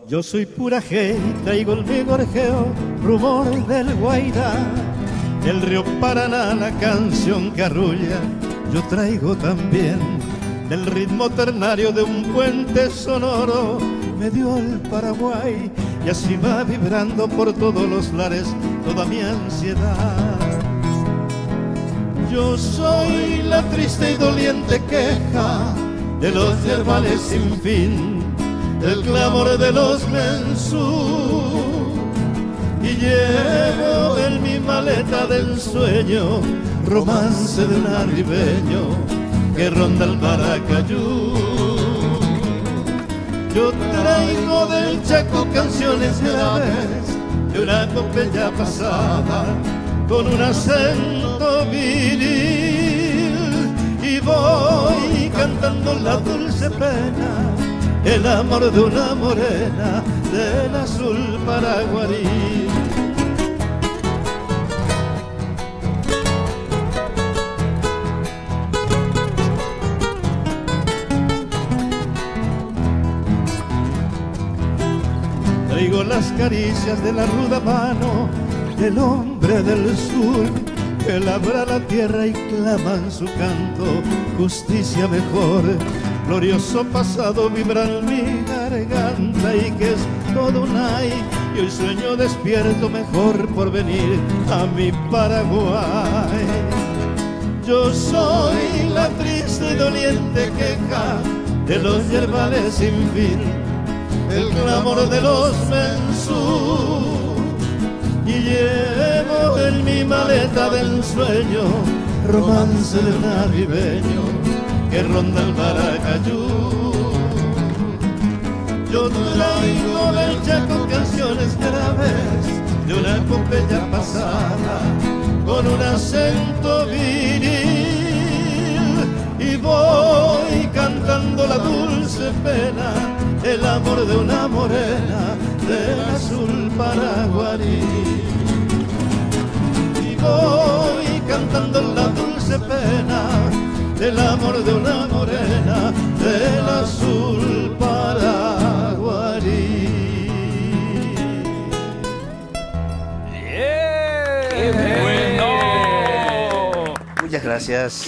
Yo soy pura G, traigo el mi gorjeo, rumor del Guairá, el río Paraná, la canción que arrulla. Yo traigo también del ritmo ternario de un puente sonoro, me dio el Paraguay y así va vibrando por todos los lares toda mi ansiedad. Yo soy la triste y doliente queja de los yerbales sin fin, del clamor de los mensú, y llevo en mi maleta del sueño romance de un arribeño que ronda el Maracayú. Yo traigo del Chaco canciones graves de una epopeya pasada con un acento viril, y voy cantando la dulce pena, el amor de una morena del azul paraguarí. Traigo las caricias de la ruda mano del hombre del sur, que labra la tierra y clama en su canto justicia mejor. Glorioso pasado vibra en mi garganta y que es todo un ay, y hoy sueño despierto mejor por venir a mi Paraguay. Yo soy la triste y doliente queja de los yerbales sin fin, el clamor de los mensú, y llevo en mi maleta del sueño romance de un arribeño que ronda el Maracayú. Yo traigo del Chaco canciones graves de una epopeya pasada con un acento viril, y voy cantando la dulce pena, el amor de una morena del azul paraguarí. Y voy cantando la dulce pena, el amor de una morena del azul paraguarí. ¡Qué bueno! Muchas gracias.